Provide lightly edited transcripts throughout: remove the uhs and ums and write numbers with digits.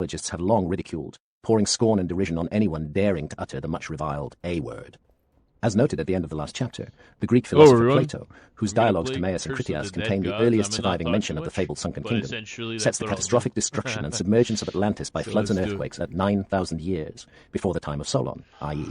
archaeologists have long ridiculed, pouring scorn and derision on anyone daring to utter the much-reviled A word. As noted at the end of the last chapter, the Greek philosopher Plato, whose dialogues Timaeus and Critias contain the earliest surviving mention of the fabled sunken kingdom, sets the catastrophic destruction and submergence of Atlantis by floods and earthquakes at 9,000 years before the time of Solon, i.e.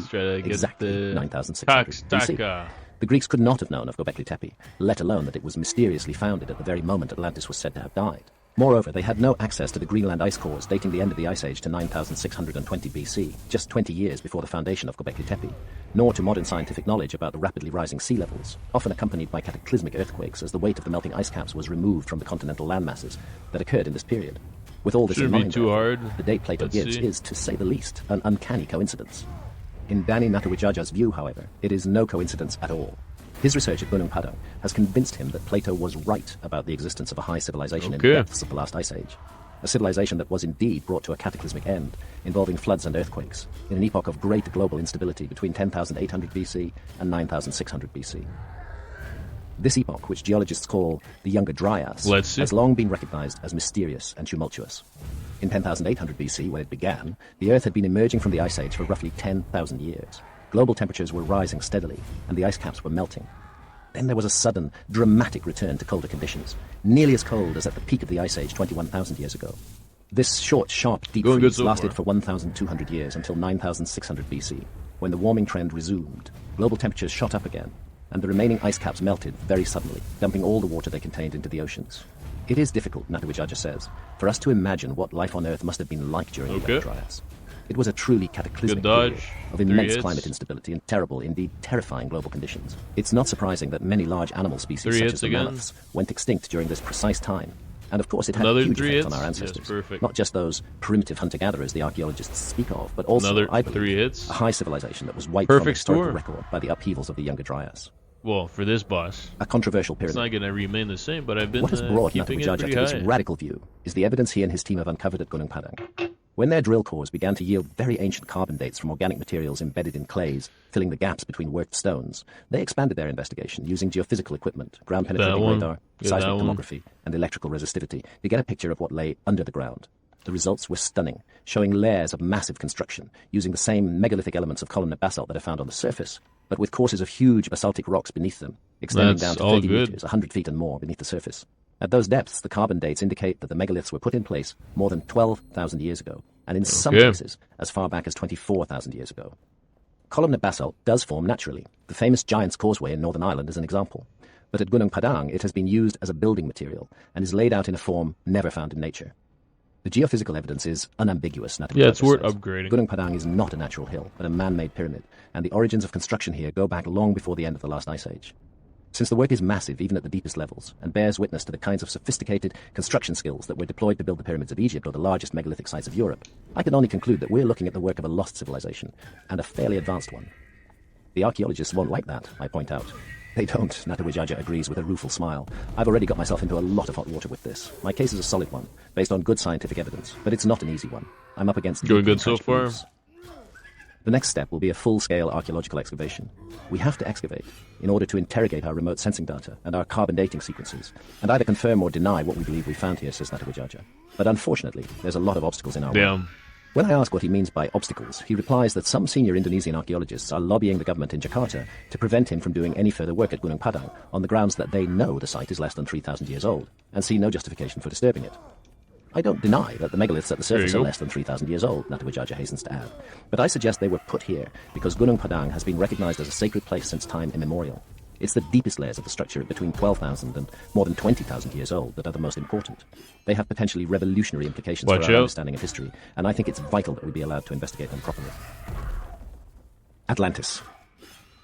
exactly 9,600 BC. The Greeks could not have known of Göbekli Tepe, let alone that it was mysteriously founded at the very moment Atlantis was said to have died. Moreover, they had no access to the Greenland ice cores dating the end of the Ice Age to 9,620 BC, just 20 years before the foundation of Göbekli Tepe, nor to modern scientific knowledge about the rapidly rising sea levels, often accompanied by cataclysmic earthquakes as the weight of the melting ice caps was removed from the continental landmasses that occurred in this period. With all this in mind, the date Plato gives is, to say the least, an uncanny coincidence. In Danny Natawijaja's view, however, it is no coincidence at all. His research at Gunung Padang has convinced him that Plato was right about the existence of a high civilization in the depths of the last ice age. A civilization that was indeed brought to a cataclysmic end, involving floods and earthquakes, in an epoch of great global instability between 10,800 BC and 9,600 BC. This epoch, which geologists call the Younger Dryas, has long been recognized as mysterious and tumultuous. In 10,800 BC, when it began, the Earth had been emerging from the Ice Age for roughly 10,000 years. Global temperatures were rising steadily, and the ice caps were melting. Then there was a sudden, dramatic return to colder conditions, nearly as cold as at the peak of the Ice Age 21,000 years ago. This short, sharp, deep freeze lasted for 1,200 years until 9,600 BC, when the warming trend resumed. Global temperatures shot up again, and the remaining ice caps melted very suddenly, dumping all the water they contained into the oceans. It is difficult, Natawijaja says, for us to imagine what life on Earth must have been like during the Younger Dryas. It was a truly cataclysmic period of immense climate instability and terrible, indeed terrifying global conditions. It's not surprising that many large animal species such as the mammoths went extinct during this precise time. And of course it had a huge effect on our ancestors. Not just those primitive hunter-gatherers the archaeologists speak of, but also, I believe, a high civilization that was wiped from historical record by the upheavals of the Younger Dryas. Well, for this boss, a controversial pyramid. It's not going to remain the same, but I've been What has brought Natawijaja to this radical view is the evidence he and his team have uncovered at Gunung Padang. When their drill cores began to yield very ancient carbon dates from organic materials embedded in clays, filling the gaps between worked stones, they expanded their investigation using geophysical equipment, ground-penetrating radar, seismic tomography, and electrical resistivity to get a picture of what lay under the ground. The results were stunning, showing layers of massive construction, using the same megalithic elements of columnar basalt that are found on the surface, but with courses of huge basaltic rocks beneath them, extending down to 30 meters, 100 feet and more beneath the surface. At those depths, the carbon dates indicate that the megaliths were put in place more than 12,000 years ago, and in some cases, as far back as 24,000 years ago. Columnar basalt does form naturally. The famous Giant's Causeway in Northern Ireland is an example. But at Gunung Padang, it has been used as a building material and is laid out in a form never found in nature. The geophysical evidence is unambiguous. It's worth upgrading. Gunung Padang is not a natural hill, but a man-made pyramid, and the origins of construction here go back long before the end of the last ice age. Since the work is massive even at the deepest levels, and bears witness to the kinds of sophisticated construction skills that were deployed to build the pyramids of Egypt or the largest megalithic sites of Europe, I can only conclude that we're looking at the work of a lost civilization, and a fairly advanced one. The archaeologists won't like that, I point out. They don't, Natawijaja agrees with a rueful smile. I've already got myself into a lot of hot water with this. My case is a solid one, based on good scientific evidence, but it's not an easy one. I'm up against... Doing good so far? The next step will be a full-scale archaeological excavation. We have to excavate in order to interrogate our remote sensing data and our carbon dating sequences, and either confirm or deny what we believe we found here, says Natawijaja. But unfortunately, there's a lot of obstacles in our way. When I ask what he means by obstacles, he replies that some senior Indonesian archaeologists are lobbying the government in Jakarta to prevent him from doing any further work at Gunung Padang on the grounds that they know the site is less than 3,000 years old, and see no justification for disturbing it. I don't deny that the megaliths at the surface are less than 3,000 years old, Natawijaja hastens to add, but I suggest they were put here because Gunung Padang has been recognized as a sacred place since time immemorial. It's the deepest layers of the structure between 12,000 and more than 20,000 years old that are the most important. They have potentially revolutionary implications for our understanding of history, and I think it's vital that we be allowed to investigate them properly. Atlantis.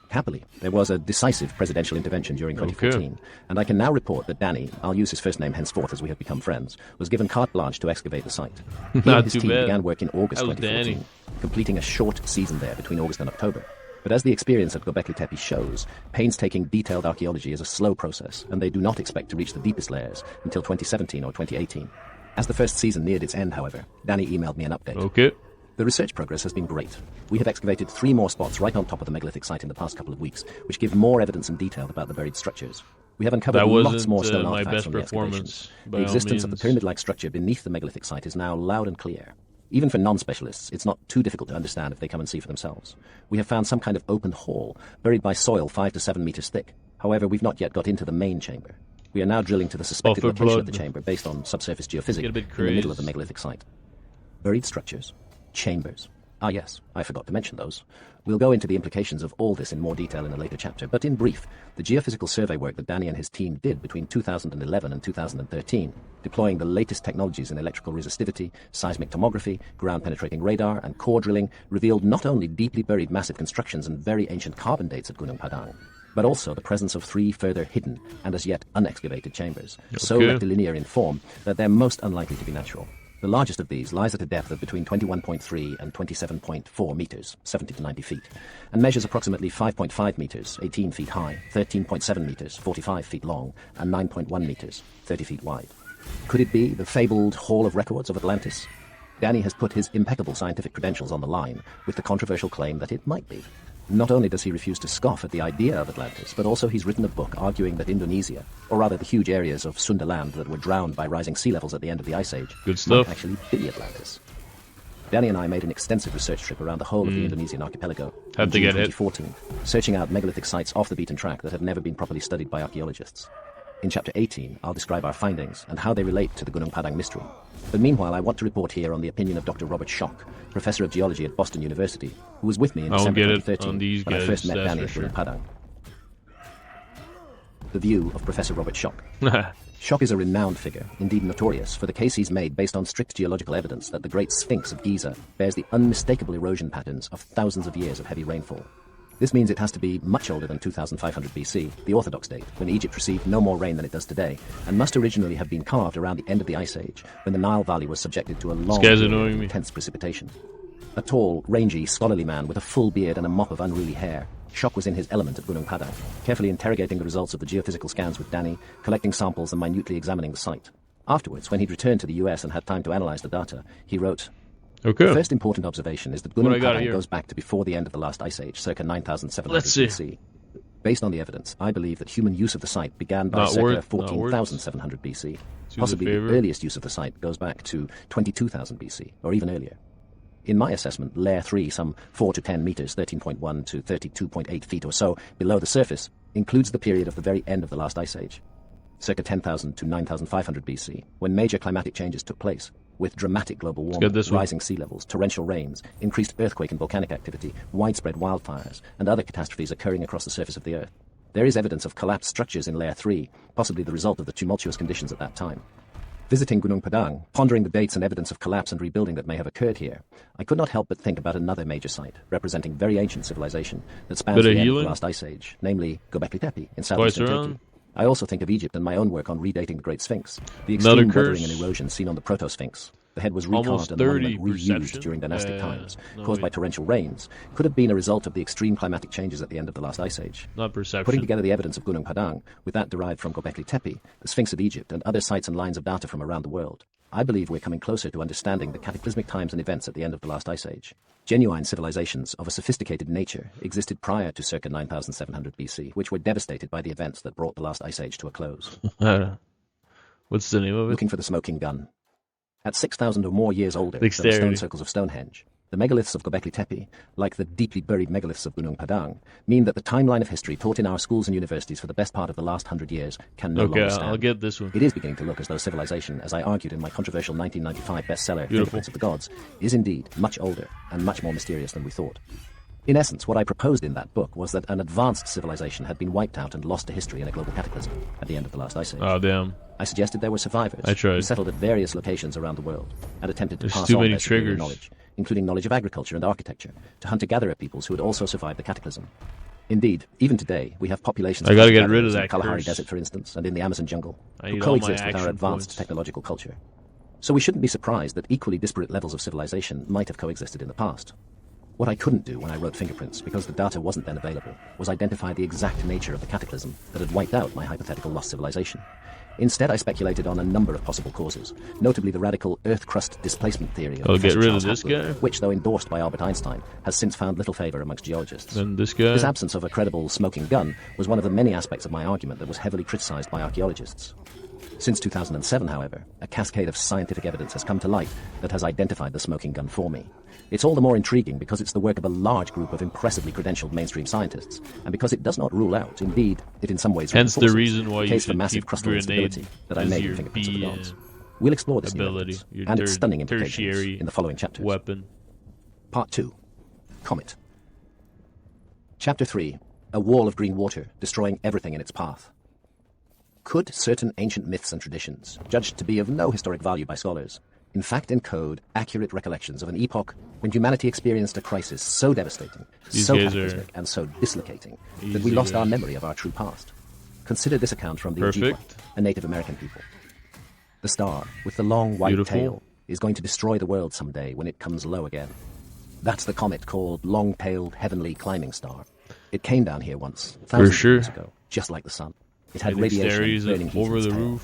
Happily, there was a decisive presidential intervention during 2014, and I can now report that Danny, I'll use his first name henceforth as we have become friends, was given carte blanche to excavate the site. He and his team began work in August 2014, completing a short season there between August and October. But as the experience at Göbekli Tepe shows, painstaking detailed archaeology is a slow process, and they do not expect to reach the deepest layers until 2017 or 2018. As the first season neared its end, however, Danny emailed me an update. The research progress has been great. We have excavated 3 more spots right on top of the megalithic site in the past couple of weeks, which give more evidence and detail about the buried structures. We have uncovered lots more stone artifacts from the excavations. The existence of the pyramid-like structure beneath the megalithic site is now loud and clear. Even for non-specialists, it's not too difficult to understand if they come and see for themselves. We have found some kind of open hall, buried by soil 5 to 7 meters thick. However, we've not yet got into the main chamber. We are now drilling to the suspected location of the chamber based on subsurface geophysics in the middle of the megalithic site. Buried structures, chambers. Ah yes, I forgot to mention those. We'll go into the implications of all this in more detail in a later chapter, but in brief, the geophysical survey work that Danny and his team did between 2011 and 2013, deploying the latest technologies in electrical resistivity, seismic tomography, ground-penetrating radar, and core drilling, revealed not only deeply buried massive constructions and very ancient carbon dates at Gunung Padang, but also the presence of 3 further hidden and as yet unexcavated chambers, so rectilinear in form that they're most unlikely to be natural. The largest of these lies at a depth of between 21.3 and 27.4 meters, 70 to 90 feet, and measures approximately 5.5 meters, 18 feet high, 13.7 meters, 45 feet long, and 9.1 meters, 30 feet wide. Could it be the fabled Hall of Records of Atlantis? Danny has put his impeccable scientific credentials on the line with the controversial claim that it might be. Not only does he refuse to scoff at the idea of Atlantis, but also he's written a book arguing that Indonesia, or rather the huge areas of Sunda land that were drowned by rising sea levels at the end of the Ice Age, might actually be Atlantis. Danny and I made an extensive research trip around the whole of the Indonesian archipelago in June 2014, searching out megalithic sites off the beaten track that have never been properly studied by archaeologists. In Chapter 18, I'll describe our findings and how they relate to the Gunung Padang mystery. But meanwhile, I want to report here on the opinion of Dr. Robert Schoch, Professor of Geology at Boston University, who was with me in December 2013 when I first met Danny at Gunung Padang. The view of Professor Robert Schoch. Schoch is a renowned figure, indeed notorious, for the case he's made based on strict geological evidence that the Great Sphinx of Giza bears the unmistakable erosion patterns of thousands of years of heavy rainfall. This means it has to be much older than 2500 BC, the Orthodox date, when Egypt received no more rain than it does today, and must originally have been carved around the end of the Ice Age, when the Nile Valley was subjected to a long period of intense precipitation. A tall, rangy, scholarly man with a full beard and a mop of unruly hair, Schoch was in his element at Gunung Padang, carefully interrogating the results of the geophysical scans with Danny, collecting samples and minutely examining the site. Afterwards, when he'd returned to the US and had time to analyze the data, he wrote, The first important observation is that Gunung Padang goes back to before the end of the last ice age, circa 9,700 BC. Based on the evidence, I believe that human use of the site began by circa 14,700 BC. Possibly the earliest use of the site goes back to 22,000 BC, or even earlier. In my assessment, Layer 3, some 4 to 10 meters, 13.1 to 32.8 feet or so, below the surface, includes the period of the very end of the last ice age, circa 10,000 to 9,500 BC, when major climatic changes took place, with dramatic global warming, rising sea levels, torrential rains, increased earthquake and volcanic activity, widespread wildfires, and other catastrophes occurring across the surface of the Earth. There is evidence of collapsed structures in Layer 3, possibly the result of the tumultuous conditions at that time. Visiting Gunung Padang, pondering the dates and evidence of collapse and rebuilding that may have occurred here, I could not help but think about another major site, representing very ancient civilization that spans the end of the last ice age, namely Göbekli Tepe in southeastern Turkey. I also think of Egypt and my own work on redating the Great Sphinx. The extreme weathering and erosion seen on the Proto-Sphinx. The head was recarved and the monument reused during dynastic times, caused by torrential rains, could have been a result of the extreme climatic changes at the end of the last ice age. Putting together the evidence of Gunung Padang, with that derived from Göbekli Tepe, the Sphinx of Egypt, and other sites and lines of data from around the world, I believe we're coming closer to understanding the cataclysmic times and events at the end of the last ice age. Genuine civilizations of a sophisticated nature existed prior to circa 9,700 BC, which were devastated by the events that brought the last ice age to a close. What's the name of it? Looking for the smoking gun. At 6,000 or more years older than the stone circles of Stonehenge, the megaliths of Göbekli Tepe, like the deeply buried megaliths of Gunung Padang, mean that the timeline of history taught in our schools and universities for the best part of the last 100 years can no longer stand. I'll get this one. It is beginning to look as though civilization, as I argued in my controversial 1995 bestseller, Fingerprints of the Gods, is indeed much older and much more mysterious than we thought. In essence, what I proposed in that book was that an advanced civilization had been wiped out and lost to history in a global cataclysm at the end of the last ice age. Oh, damn. I suggested there were survivors who settled at various locations around the world and attempted to pass on their superior knowledge, including knowledge of agriculture and architecture, to hunter-gatherer peoples who had also survived the cataclysm. Indeed, even today, we have populations I gotta get rid of in that the Kalahari curse. Desert, for instance, and in the Amazon jungle, who all my coexist with our action advanced points. technological culture. So we shouldn't be surprised that equally disparate levels of civilization might have coexisted in the past. What I couldn't do when I wrote Fingerprints, because the data wasn't then available, was identify the exact nature of the cataclysm that had wiped out my hypothetical lost civilization. Instead, I speculated on a number of possible causes, notably the radical Earth crust displacement theory of get rid of Charles this Hapgood, guy? which, though endorsed by Albert Einstein, has since found little favor amongst geologists. And this guy? This absence of a credible smoking gun was one of the many aspects of my argument that was heavily criticized by archaeologists. Since 2007, however, a cascade of scientific evidence has come to light that has identified the smoking gun for me. It's all the more intriguing because it's the work of a large group of impressively credentialed mainstream scientists, and because it does not rule out, indeed, it in some ways hence the reason why the you case for should massive keep crustal instability that I as made your in Fingerprints of the B Gods. We'll explore this new ability, evidence your and its stunning implications tertiary in the following chapters. weapon. Part 2. Comet. Chapter 3. A wall of green water, destroying everything in its path. Could certain ancient myths and traditions, judged to be of no historic value by scholars, in fact encode accurate recollections of an epoch when humanity experienced a crisis so devastating, so cataclysmic, and so dislocating that we lost our memory of our true past? Consider this account from the Ojibwa, a Native American people. The star, with the long white tail, is going to destroy the world someday when it comes low again. That's the comet called Long-Tailed Heavenly Climbing Star. It came down here once, thousands of years ago, just like the sun. It had radiation and burning heat in its tail.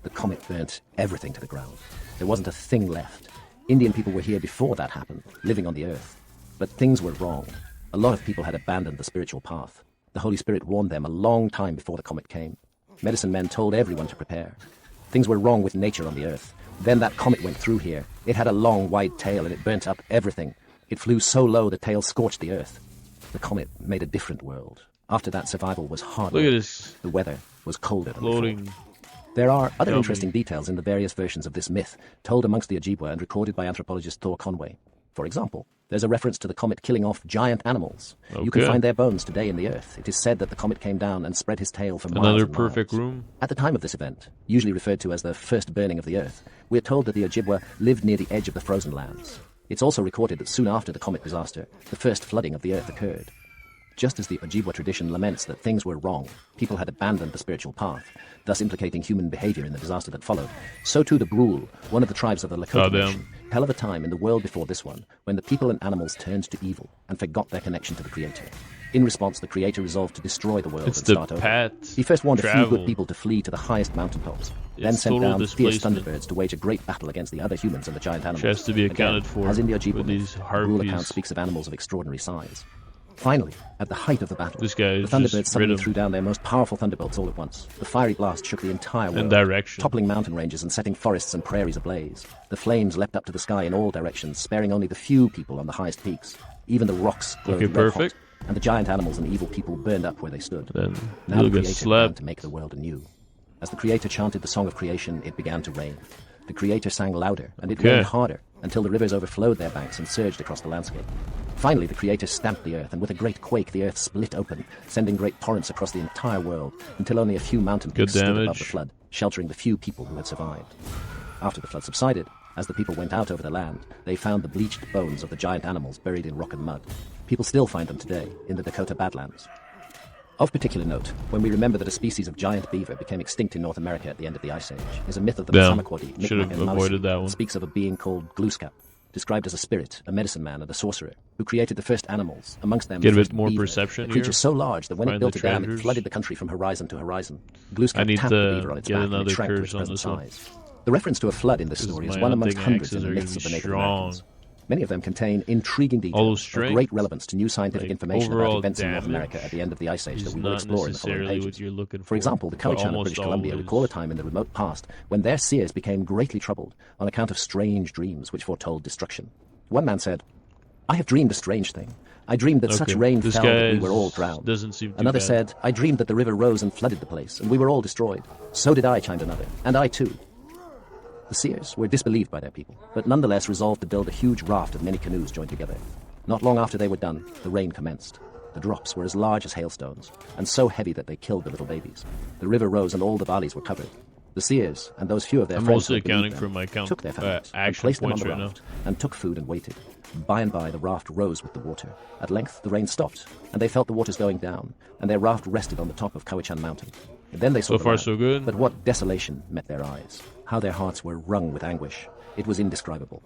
The comet burnt everything to the ground. There wasn't a thing left. Indian people were here before that happened, living on the earth. But things were wrong. A lot of people had abandoned the spiritual path. The Holy Spirit warned them a long time before the comet came. Medicine men told everyone to prepare. Things were wrong with nature on the earth. Then that comet went through here. It had a long, wide tail and it burnt up everything. It flew so low the tail scorched the earth. The comet made a different world. After that, survival was harder. Look at this. The weather was colder than Floating. before. There are other interesting details in the various versions of this myth, told amongst the Ojibwa and recorded by anthropologist Thor Conway. For example, there's a reference to the comet killing off giant animals. You can find their bones today in the earth. It is said that the comet came down and spread his tail for miles Another and perfect miles. room. At the time of this event, usually referred to as the first burning of the earth, we are told that the Ojibwa lived near the edge of the frozen lands. It's also recorded that soon after the comet disaster, the first flooding of the earth occurred. Just as the Ojibwa tradition laments that things were wrong, people had abandoned the spiritual path, thus implicating human behavior in the disaster that followed, so too the Brule, one of the tribes of the Lakota nation, tell of a time in the world before this one, when the people and animals turned to evil and forgot their connection to the Creator. In response, the Creator resolved to destroy the world and start over. He first warned a few good people to flee to the highest mountaintops, then sent down fierce thunderbirds to wage a great battle against the other humans and the giant animals. Which has to be accounted for. As in the Ojibwa, these the Brule account speaks of animals of extraordinary size. Finally, at the height of the battle, the Thunderbirds suddenly threw down their most powerful thunderbolts all at once. The fiery blast shook the entire world, toppling mountain ranges and setting forests and prairies ablaze. The flames leapt up to the sky in all directions, sparing only the few people on the highest peaks. Even the rocks glowed red hot, and the giant animals and evil people burned up where they stood. Then now the Creator began to make the world anew. As the Creator chanted the song of creation, it began to rain. The Creator sang louder, and it rained harder, until the rivers overflowed their banks and surged across the landscape. Finally, the Creator stamped the earth, and with a great quake, the earth split open, sending great torrents across the entire world, until only a few mountain peaks stood above the flood, sheltering the few people who had survived. After the flood subsided, as the people went out over the land, they found the bleached bones of the giant animals buried in rock and mud. People still find them today in the Dakota Badlands. Of particular note, when we remember that a species of giant beaver became extinct in North America at the end of the Ice Age, is a myth of the Passamaquoddy, Mi'kmaq, and Maliseet that speaks of a being called Glooskap, described as a spirit, a medicine man, and a sorcerer, who created the first animals, amongst them Get a bit more beaver, perception a creature here. so large that when it built a dam, it treasures. flooded the country from horizon to horizon. Glooskap tapped the beaver on its back and it shrank to its present size. The reference to a flood in this story is one amongst hundreds in the myths of the Native Americans. Many of them contain intriguing details of great relevance to new scientific information about events in North America at the end of the Ice Age that we will explore in the following pages. For example, the Cowichan of British Columbia recall a time in the remote past when their seers became greatly troubled on account of strange dreams which foretold destruction. One man said, "I have dreamed a strange thing. I dreamed that such rain fell that we were all drowned." Another said, "I dreamed that the river rose and flooded the place, and we were all destroyed." "So did I," chimed another, "and I too." The seers were disbelieved by their people, but nonetheless resolved to build a huge raft of many canoes joined together. Not long after they were done, the rain commenced. The drops were as large as hailstones, and so heavy that they killed the little babies. The river rose and all the valleys were covered. The seers, and those few of their friends who believed them, took their families and placed them on the raft, and took food and waited. By and by the raft rose with the water. At length the rain stopped, and they felt the waters going down, and their raft rested on the top of Cowichan Mountain. And then they saw the land. So good. But what desolation met their eyes. How their hearts were wrung with anguish. It was indescribable.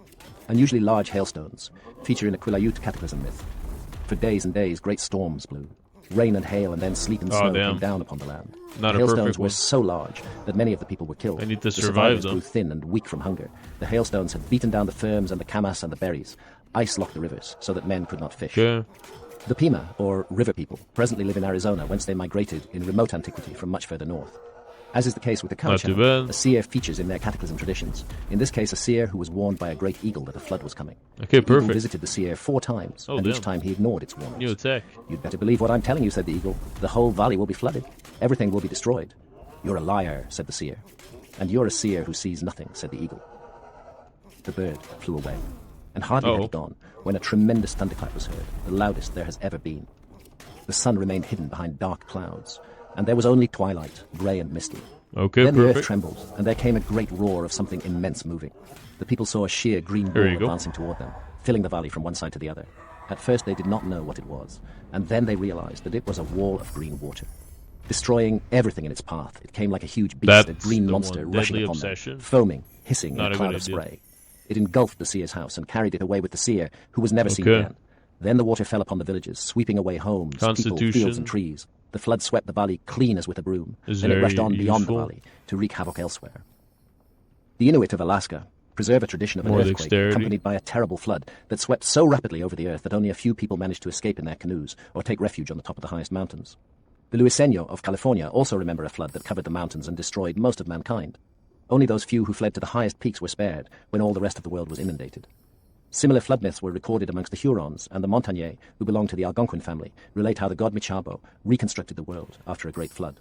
Unusually large hailstones feature in a Quileute cataclysm myth. For days and days great storms blew. Rain and hail and then sleet and snow came down upon the land. Not the hailstones were so large that many of the people were killed. I need to the survive, survivors grew thin and weak from hunger. The hailstones had beaten down the ferns and the camas and the berries. Ice locked the rivers so that men could not fish. The Pima, or river people, presently live in Arizona, whence they migrated in remote antiquity from much further north. As is the case with the cow Not too channel, bad. a seer features in their cataclysm traditions. In this case, a seer who was warned by a great eagle that a flood was coming. Okay, The eagle perfect. visited the seer 4 times, Oh, and damn. each time he ignored its warnings. New attack. You'd better believe what I'm telling you, said the eagle. The whole valley will be flooded. Everything will be destroyed. You're a liar, said the seer. And you're a seer who sees nothing, said the eagle. The bird flew away, and hardly had it gone when a tremendous thunderclap was heard, the loudest there has ever been. The sun remained hidden behind dark clouds, and there was only twilight, grey and misty. Okay, Then the perfect. earth trembled, and there came a great roar of something immense moving. The people saw a sheer green ball There you go. advancing toward them, filling the valley from one side to the other. At first they did not know what it was, and then they realized that it was a wall of green water. Destroying everything in its path, it came like a huge beast, That's a green the monster one. rushing Deadly upon obsession. them, foaming, hissing Not in a a cloud good of idea. spray. It engulfed the seer's house and carried it away with the seer, who was never seen Okay. again. Then the water fell upon the villages, sweeping away homes, people, Constitution. fields, and trees. The flood swept the valley clean as with a broom, Is and it rushed very on beyond the useful. valley to wreak havoc elsewhere. The Inuit of Alaska preserve a tradition of an More earthquake dexterity. accompanied by a terrible flood that swept so rapidly over the earth that only a few people managed to escape in their canoes or take refuge on the top of the highest mountains. The Luiseno of California also remember a flood that covered the mountains and destroyed most of mankind. Only those few who fled to the highest peaks were spared when all the rest of the world was inundated. Similar flood myths were recorded amongst the Hurons, and the Montagnais, who belonged to the Algonquin family, relate how the god Michabo reconstructed the world after a great flood.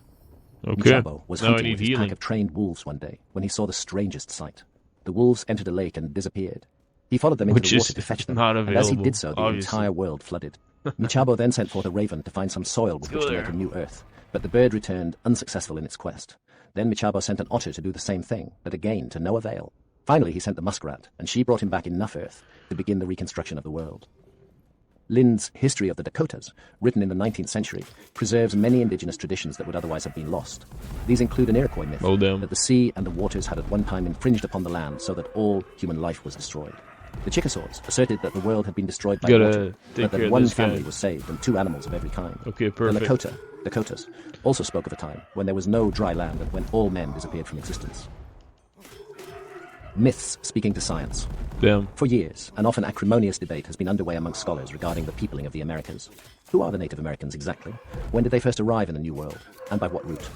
Okay. Michabo was Now I hunting need with his healing. pack of trained wolves one day when he saw the strangest sight. The wolves entered a lake and disappeared. He followed them into Which the is water to fetch them, not and as he available, did so, the obviously. entire world flooded. Michabo then sent forth a raven to find some soil with Let's which go to make there. a new earth, but the bird returned unsuccessful in its quest. Then Michabo sent an otter to do the same thing, but again to no avail. Finally, he sent the muskrat, and she brought him back enough earth to begin the reconstruction of the world. Lynd's History of the Dakotas, written in the 19th century, preserves many indigenous traditions that would otherwise have been lost. These include an Iroquois myth Oh, damn. that the sea and the waters had at one time infringed upon the land so that all human life was destroyed. The Chickasaws asserted that the world had been destroyed by Gotta water, take but care that of one this guy. family was saved and 2 animals of every kind. Okay, The perfect. Dakotas, also spoke of a time when there was no dry land and when all men disappeared from existence. Myths speaking to science. Damn. For years, an often acrimonious debate has been underway among scholars regarding the peopling of the Americas. Who are the Native Americans exactly? When did they first arrive in the New World? And by what route?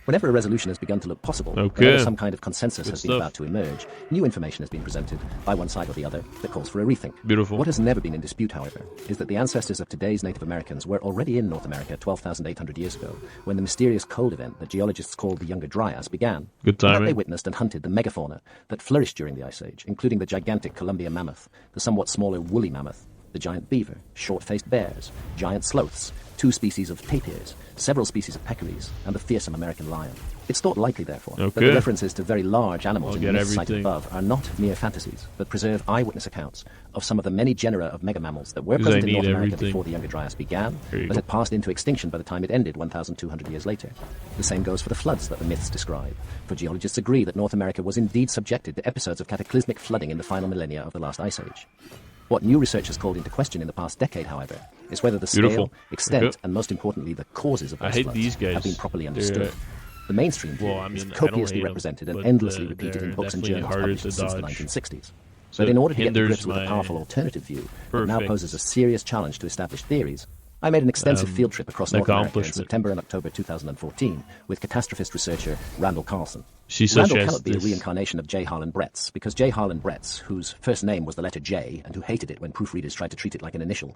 Whenever a resolution has begun to look possible, Okay. whenever some kind of consensus Good has been stuff. about to emerge, new information has been presented by one side or the other that calls for a rethink. Beautiful. What has never been in dispute, however, is that the ancestors of today's Native Americans were already in North America 12,800 years ago, when the mysterious cold event that geologists call the Younger Dryas began. Good And that timing. they witnessed and hunted the megafauna that flourished during the Ice Age, including the gigantic Columbia mammoth, the somewhat smaller woolly mammoth, the giant beaver, short-faced bears, giant sloths, 2 species of tapirs, several species of peccaries, and the fearsome American lion. It's thought likely, therefore, that Okay. the references to very large animals I'll in the get myths cited everything. above are not mere fantasies, but preserve eyewitness accounts of some of the many genera of megamammals that were 'Cause I present in North need America everything. before the Younger Dryas began, There you but go. had passed into extinction by the time it ended 1,200 years later. The same goes for the floods that the myths describe, for geologists agree that North America was indeed subjected to episodes of cataclysmic flooding in the final millennia of the last Ice Age. What new research has called into question in the past decade, however, is whether the Beautiful. scale, extent, Okay. and most importantly, the causes of I those hate floods these guys. have been properly They're, understood. The mainstream view well, I is mean, I don't copiously hate 'em, represented and but endlessly they're repeated in books and definitely journals harder published to since the dodge. 1960s. So But in order it to get to hinders grips with a my powerful alternative view that now perfect, poses a serious challenge to established theories, I made an extensive field trip across North America in accomplishment. September and October 2014 with catastrophist researcher Randall Carlson. She such Randall as cannot be a this. reincarnation of J. Harlan Bretz, because J. Harlan Bretz, whose first name was the letter J and who hated it when proofreaders tried to treat it like an initial,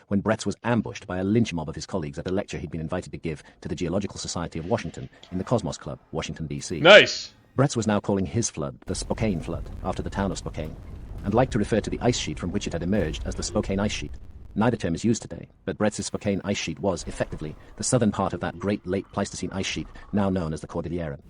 when Bretz was ambushed by a lynch mob of his colleagues at a lecture he'd been invited to give to the Geological Society of Washington in the Cosmos Club, Washington, D.C. Nice. Bretz was now calling his flood the Spokane Flood, after the town of Spokane, and liked to refer to the ice sheet from which it had emerged as the Spokane Ice Sheet. Neither term is used today, but Bretz's Spokane Ice Sheet was, effectively, the southern part of that great late Pleistocene ice sheet now known as the Cordilleran.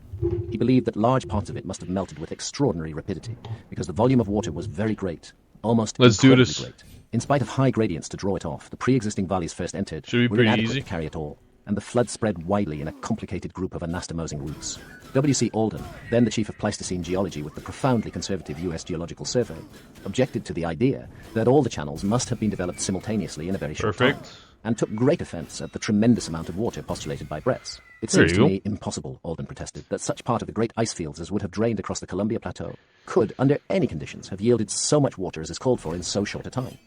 He believed that large parts of it must have melted with extraordinary rapidity, because the volume of water was very great, almost Let's do incredibly this. great. In spite of high gradients to draw it off, the pre-existing valleys first entered Should be were pretty inadequate easy. to carry it all, and the flood spread widely in a complicated group of anastomosing roots. W.C. Alden, then the chief of Pleistocene geology with the profoundly conservative U.S. Geological Survey, objected to the idea that all the channels must have been developed simultaneously in a very short time, Perfect. and took great offense at the tremendous amount of water postulated by Bretz. It There seems you to go. me impossible, Alden protested, that such part of the great ice fields as would have drained across the Columbia Plateau could, under any conditions, have yielded so much water as is called for in so short a time.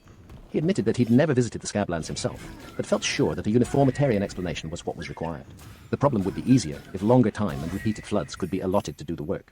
He admitted that he'd never visited the Scablands himself, but felt sure that a uniformitarian explanation was what was required. The problem would be easier if longer time and repeated floods could be allotted to do the work.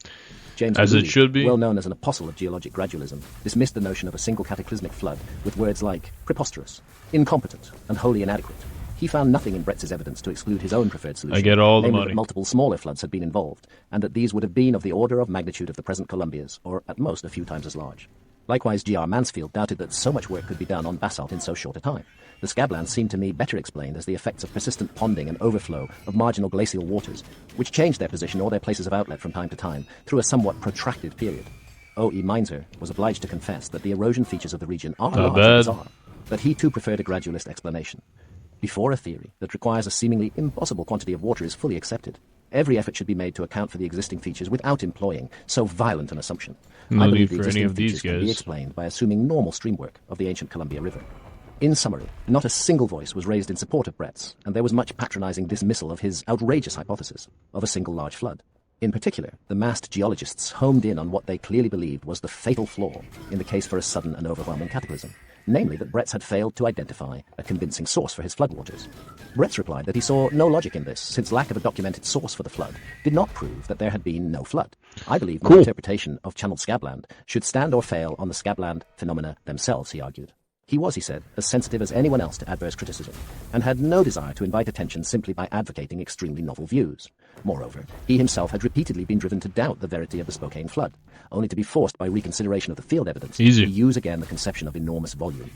James As Bernoulli, it should be. well known as an apostle of geologic gradualism, dismissed the notion of a single cataclysmic flood with words like preposterous, incompetent, and wholly inadequate. He found nothing in Bretz's evidence to exclude his own preferred solution. I get all the namely money. That multiple smaller floods had been involved, and that these would have been of the order of magnitude of the present Columbias, or at most a few times as large. Likewise, G.R. Mansfield doubted that so much work could be done on basalt in so short a time. The Scablands seemed to me better explained as the effects of persistent ponding and overflow of marginal glacial waters, which changed their position or their places of outlet from time to time through a somewhat protracted period. O.E. Mainzer was obliged to confess that the erosion features of the region are large and bizarre, but he too preferred a gradualist explanation. Before a theory that requires a seemingly impossible quantity of water is fully accepted, every effort should be made to account for the existing features without employing so violent an assumption. No I believe need the for any existing of these features can be guys. explained by assuming normal stream work of the ancient Columbia River. In summary, not a single voice was raised in support of Bretz, and there was much patronizing dismissal of his outrageous hypothesis of a single large flood. In particular, the massed geologists homed in on what they clearly believed was the fatal flaw in the case for a sudden and overwhelming cataclysm, namely that Bretz had failed to identify a convincing source for his floodwaters. Bretz replied that he saw no logic in this, since lack of a documented source for the flood did not prove that there had been no flood. I believe no interpretation of channeled Scabland should stand or fail on the Scabland phenomena themselves, he argued. He was, he said, as sensitive as anyone else to adverse criticism, and had no desire to invite attention simply by advocating extremely novel views. Moreover, he himself had repeatedly been driven to doubt the verity of the Spokane flood, only to be forced by reconsideration of the field evidence to use again the conception of enormous volume.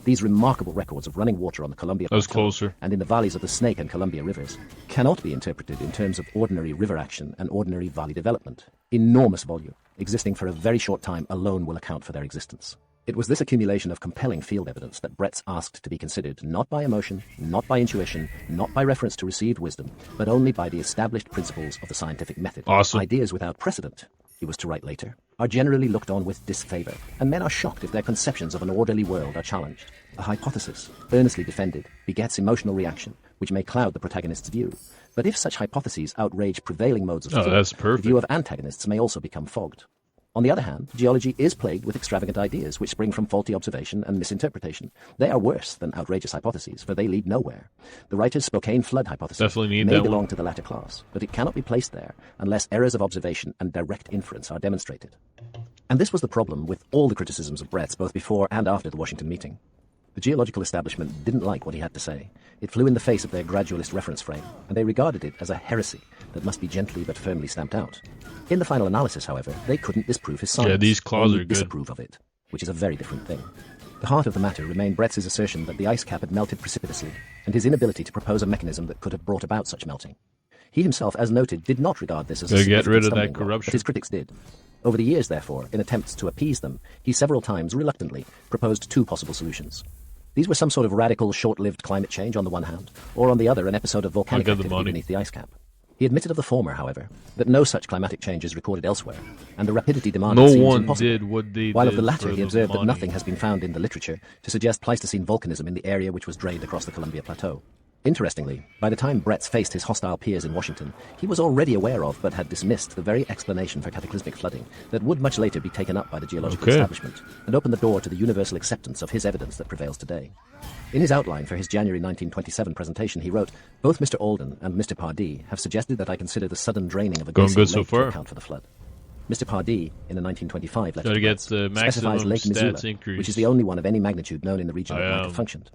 These remarkable records of running water on the Columbia Plateau and in the valleys of the Snake and Columbia rivers cannot be interpreted in terms of ordinary river action and ordinary valley development. Enormous volume, existing for a very short time, alone will account for their existence. It was this accumulation of compelling field evidence that Bretz asked to be considered not by emotion, not by intuition, not by reference to received wisdom, but only by the established principles of the scientific method. Ideas without precedent, he was to write later, are generally looked on with disfavor, and men are shocked if their conceptions of an orderly world are challenged. A hypothesis, earnestly defended, begets emotional reaction, which may cloud the protagonist's view. But if such hypotheses outrage prevailing modes of thought, the view of antagonists may also become fogged. On the other hand, geology is plagued with extravagant ideas which spring from faulty observation and misinterpretation. They are worse than outrageous hypotheses, for they lead nowhere. The writer's Spokane flood hypothesis may belong to the latter class, but it cannot be placed there unless errors of observation and direct inference are demonstrated. And this was the problem with all the criticisms of Bretz both before and after the Washington meeting. The geological establishment didn't like what he had to say. It flew in the face of their gradualist reference frame, and they regarded it as a heresy that must be gently but firmly stamped out. In the final analysis, however, they couldn't disprove his science. Yeah, these claws are good. Disapprove of it, which is a very different thing. The heart of the matter remained Bretz's assertion that the ice cap had melted precipitously, and his inability to propose a mechanism that could have brought about such melting. He himself, as noted, did not regard this as a get rid of that stumbling block, corruption. but his critics did. Over the years, therefore, in attempts to appease them, he several times, reluctantly, proposed two possible solutions. These were some sort of radical, short-lived climate change on the one hand, or on the other an episode of volcanic activity beneath the ice cap. He admitted of the former, however, that no such climatic change is recorded elsewhere, and the rapidity demanded seems impossible. While of the latter, he observed that nothing has been found in the literature to suggest Pleistocene volcanism in the area which was drained across the Columbia Plateau. Interestingly, by the time Bretz faced his hostile peers in Washington, he was already aware of but had dismissed the very explanation for cataclysmic flooding that would much later be taken up by the geological establishment and open the door to the universal acceptance of his evidence that prevails today. In his outline for his January 1927 presentation, he wrote, "Both Mr. Alden and Mr. Pardee have suggested that I consider the sudden draining of a glacial lake to account for the flood." Mr. Pardee, in a 1925 letter, specifies Lake Missoula, which is the only one of any magnitude known in the region that might have functioned.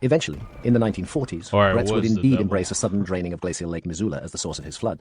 Eventually, in the 1940s, Bretz would indeed embrace a sudden draining of glacial Lake Missoula as the source of his flood.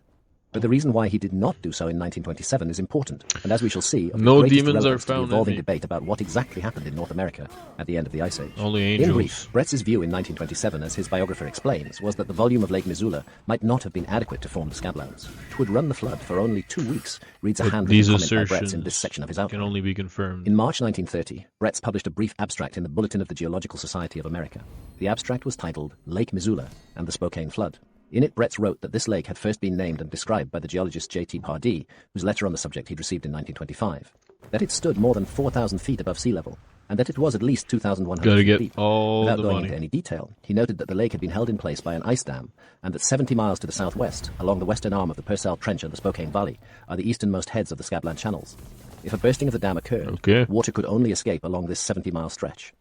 But the reason why he did not do so in 1927 is important, and as we shall see, of the greatest relevance to the evolving debate about what exactly happened in North America at the end of the Ice Age. Only angels. In brief, Bretz's view in 1927, as his biographer explains, was that the volume of Lake Missoula might not have been adequate to form the Scablands. It would run the flood for only 2 weeks, reads a handwritten comment by Bretz in this section of his outline. Can only be confirmed. In March 1930, Bretz published a brief abstract in the Bulletin of the Geological Society of America. The abstract was titled Lake Missoula and the Spokane Flood. In it, Bretz wrote that this lake had first been named and described by the geologist J.T. Pardee, whose letter on the subject he'd received in 1925, that it stood more than 4,000 feet above sea level, and that it was at least 2,100 feet deep. Without going into any detail, he noted that the lake had been held in place by an ice dam, and that 70 miles to the southwest, along the western arm of the Purcell Trench and the Spokane Valley, are the easternmost heads of the Scabland channels. If a bursting of the dam occurred, water could only escape along this 70-mile stretch.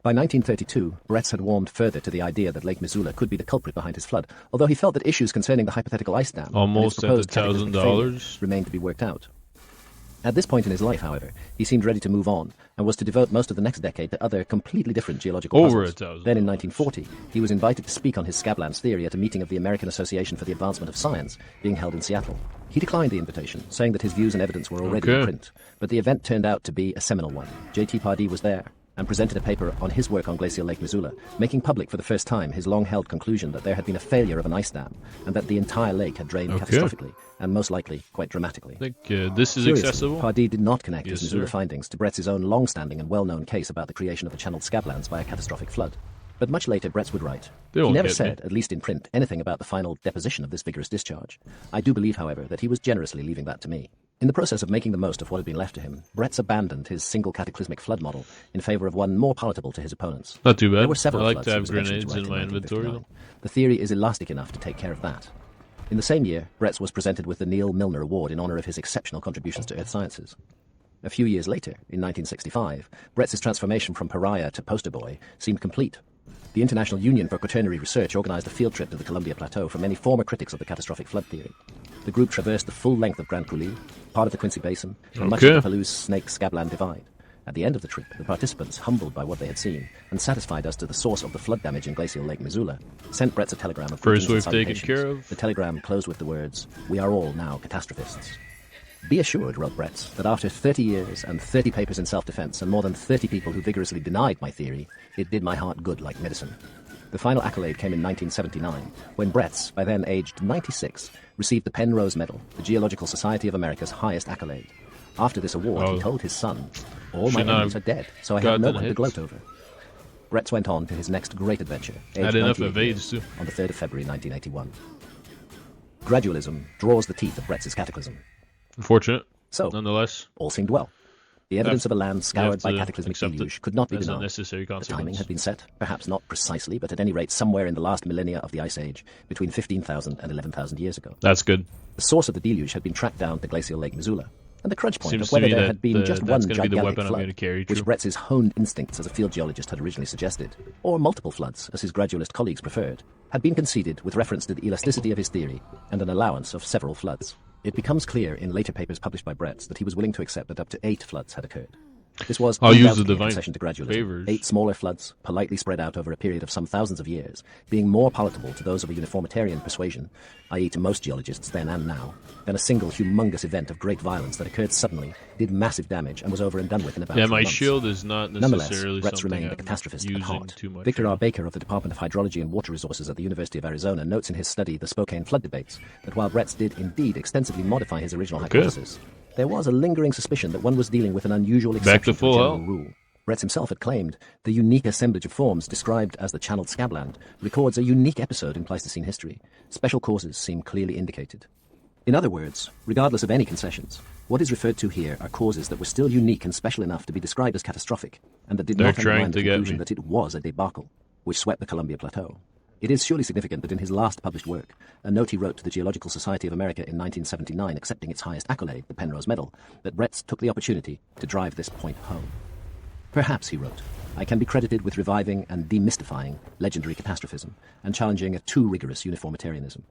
By 1932, Bretz had warmed further to the idea that Lake Missoula could be the culprit behind his flood, although he felt that issues concerning the hypothetical ice dam almost and its proposed cataclysmic failure $1,000 remained to be worked out. At this point in his life, however, he seemed ready to move on and was to devote most of the next decade to other completely different geological puzzles. Then in 1940, he was invited to speak on his scablands theory at a meeting of the American Association for the Advancement of Science being held in Seattle. He declined the invitation, saying that his views and evidence were already in print, but the event turned out to be a seminal one. J.T. Pardee was there and presented a paper on his work on glacial Lake Missoula, making public for the first time his long-held conclusion that there had been a failure of an ice dam and that the entire lake had drained catastrophically and most likely quite dramatically. I think this is Curiously, accessible. Pardee did not connect his Missoula findings to Bretz's own long-standing and well-known case about the creation of the channeled scablands by a catastrophic flood. But much later, Bretz would write, he never said, at least in print, anything about the final deposition of this vigorous discharge. I do believe, however, that he was generously leaving that to me. In the process of making the most of what had been left to him, Bretz abandoned his single cataclysmic flood model in favor of one more palatable to his opponents. Not too bad. There were several I like floods to have he was mentioned grenades to in write my inventory. 1959. The theory is elastic enough to take care of that. In the same year, Bretz was presented with the Neil Milner Award in honor of his exceptional contributions to earth sciences. A few years later, in 1965, Bretz's transformation from pariah to poster boy seemed complete. The International Union for Quaternary Research organized a field trip to the Columbia Plateau for many former critics of the catastrophic flood theory. The group traversed the full length of Grand Coulee, part of the Quincy Basin, and much of the Palouse Snake Scabland Divide. At the end of the trip, the participants, humbled by what they had seen and satisfied as to the source of the flood damage in glacial Lake Missoula, sent Bretz a telegram of first greetings wave and taken care salutations. of. The telegram closed with the words, "We are all now catastrophists." Be assured, wrote Bretz, that after 30 years and 30 papers in self-defense and more than 30 people who vigorously denied my theory, it did my heart good like medicine. The final accolade came in 1979, when Bretz, by then aged 96, received the Penrose Medal, the Geological Society of America's highest accolade. After this award, he told his son, "All my enemies are dead, so I have no one to gloat over." Bretz went on to his next great adventure, aged 98 years, on the 3rd of February 1981. Gradualism draws the teeth of Bretz's cataclysm. Unfortunate. So, nonetheless, all seemed well. The evidence of a land scoured by cataclysmic deluge could not be denied. Unnecessary The timing had been set, perhaps not precisely, but at any rate somewhere in the last millennia of the Ice Age, between 15,000 and 11,000 years ago. That's good. The source of the deluge had been tracked down to glacial Lake Missoula, and the crunch point of whether there had been just one gigantic flood, which Bretz's honed instincts as a field geologist had originally suggested, or multiple floods, as his gradualist colleagues preferred, had been conceded with reference to the elasticity of his theory and an allowance of several floods. It becomes clear in later papers published by Bretz that he was willing to accept that up to 8 floods had occurred. This was undoubtedly a concession to gradualism. 8 smaller floods, politely spread out over a period of some thousands of years, being more palatable to those of a uniformitarian persuasion, i.e. to most geologists then and now, than a single humongous event of great violence that occurred suddenly, did massive damage, and was over and done with in about 3 months. My shield is not necessarily Nonetheless, Bretz remained a catastrophist at heart. Victor R. Baker of the Department of Hydrology and Water Resources at the University of Arizona notes in his study The Spokane Flood Debates that while Bretz did indeed extensively modify his original hypothesis, there was a lingering suspicion that one was dealing with an unusual exception to the general rule. Bretz himself had claimed the unique assemblage of forms described as the channeled scabland records a unique episode in Pleistocene history. Special causes seem clearly indicated. In other words, regardless of any concessions, what is referred to here are causes that were still unique and special enough to be described as catastrophic, and that did not undermine the conclusion that it was a debacle, which swept the Columbia Plateau. It is surely significant that in his last published work, a note he wrote to the Geological Society of America in 1979 accepting its highest accolade, the Penrose Medal, that Bretz took the opportunity to drive this point home. Perhaps, he wrote, I can be credited with reviving and demystifying legendary catastrophism and challenging a too rigorous uniformitarianism.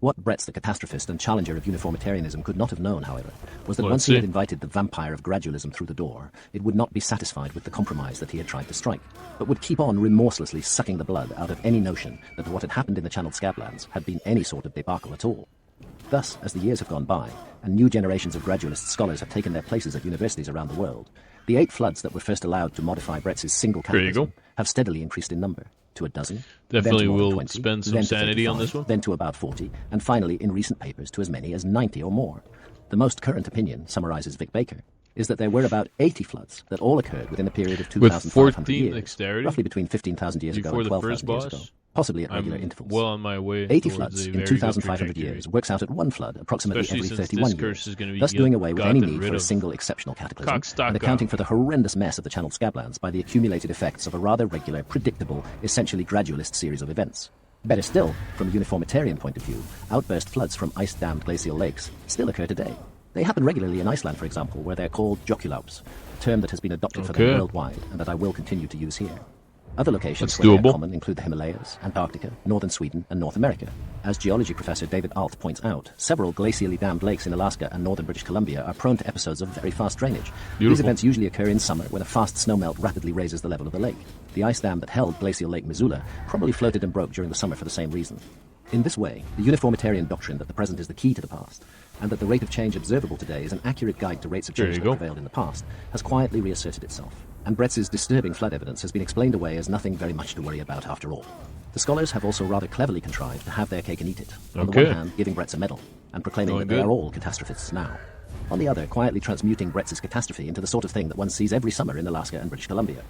What Bretz, the catastrophist and challenger of uniformitarianism, could not have known, however, was that once he had invited the vampire of gradualism through the door, it would not be satisfied with the compromise that he had tried to strike, but would keep on remorselessly sucking the blood out of any notion that what had happened in the channeled scablands had been any sort of debacle at all. Thus, as the years have gone by, and new generations of gradualist scholars have taken their places at universities around the world, the 8 floods that were first allowed to modify Bretz's single cataclysm have steadily increased in number, to a dozen, definitely then to will 20, spend some then to sanity on 35, this one, then to about 40, and finally, in recent papers, to as many as 90 or more. The most current opinion, summarizes Vic Baker, is that there were about 80 floods that all occurred within a period of 2,500 years, roughly between 15,000 years ago and 12,000 years ago, possibly at regular intervals. Well on my way 80 floods in 2,500 years works out at one flood approximately every 31 years, thus doing away with any need for a single exceptional cataclysm and accounting for the horrendous mess of the channeled scablands by the accumulated effects of a rather regular, predictable, essentially gradualist series of events. Better still, from a uniformitarian point of view, outburst floods from ice-dammed glacial lakes still occur today. They happen regularly in Iceland, for example, where they're called jokulaups, a term that has been adopted for them worldwide and that I will continue to use here. Other locations That's where they are doable. common include the Himalayas, Antarctica, northern Sweden, and North America. As geology professor David Alt points out, several glacially dammed lakes in Alaska and northern British Columbia are prone to episodes of very fast drainage. These events usually occur in summer when a fast snowmelt rapidly raises the level of the lake. The ice dam that held glacial Lake Missoula probably floated and broke during the summer for the same reason. In this way, the uniformitarian doctrine that the present is the key to the past, and that the rate of change observable today is an accurate guide to rates of change that prevailed in the past, has quietly reasserted itself. And Bretz's disturbing flood evidence has been explained away as nothing very much to worry about after all. The scholars have also rather cleverly contrived to have their cake and eat it. On the one hand, giving Bretz a medal, and proclaiming that they are all catastrophists now. On the other, quietly transmuting Bretz's catastrophe into the sort of thing that one sees every summer in Alaska and British Columbia.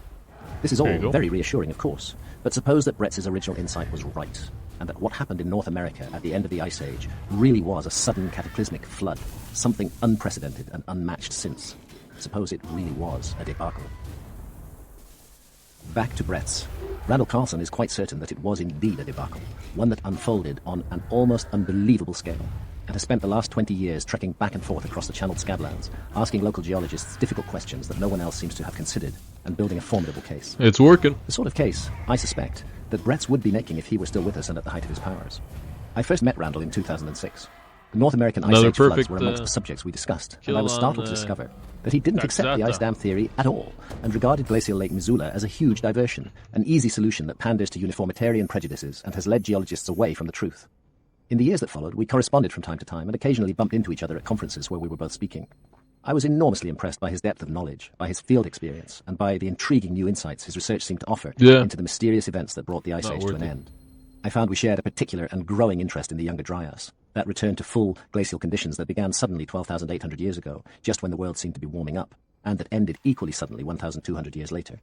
This is all very reassuring, of course, but suppose that Bretz's original insight was right, and that what happened in North America at the end of the Ice Age really was a sudden cataclysmic flood, something unprecedented and unmatched since. Suppose it really was a debacle. Back to Bretz. Randall Carlson is quite certain that it was indeed a debacle, one that unfolded on an almost unbelievable scale, and has spent the last 20 years trekking back and forth across the channeled Scablands, asking local geologists difficult questions that no one else seems to have considered, and building a formidable case. It's working. The sort of case, I suspect, that Bretz would be making if he were still with us and at the height of his powers. I first met Randall in 2006. The North American Ice Age floods were amongst the subjects we discussed, and I was startled to discover that he didn't accept the ice dam theory at all, and regarded glacial Lake Missoula as a huge diversion, an easy solution that panders to uniformitarian prejudices and has led geologists away from the truth. In the years that followed, we corresponded from time to time and occasionally bumped into each other at conferences where we were both speaking. I was enormously impressed by his depth of knowledge, by his field experience, and by the intriguing new insights his research seemed to offer into the mysterious events that brought the Ice Age to an end. I found we shared a particular and growing interest in the Younger Dryas, that return to full glacial conditions that began suddenly 12,800 years ago, just when the world seemed to be warming up, and that ended equally suddenly 1,200 years later.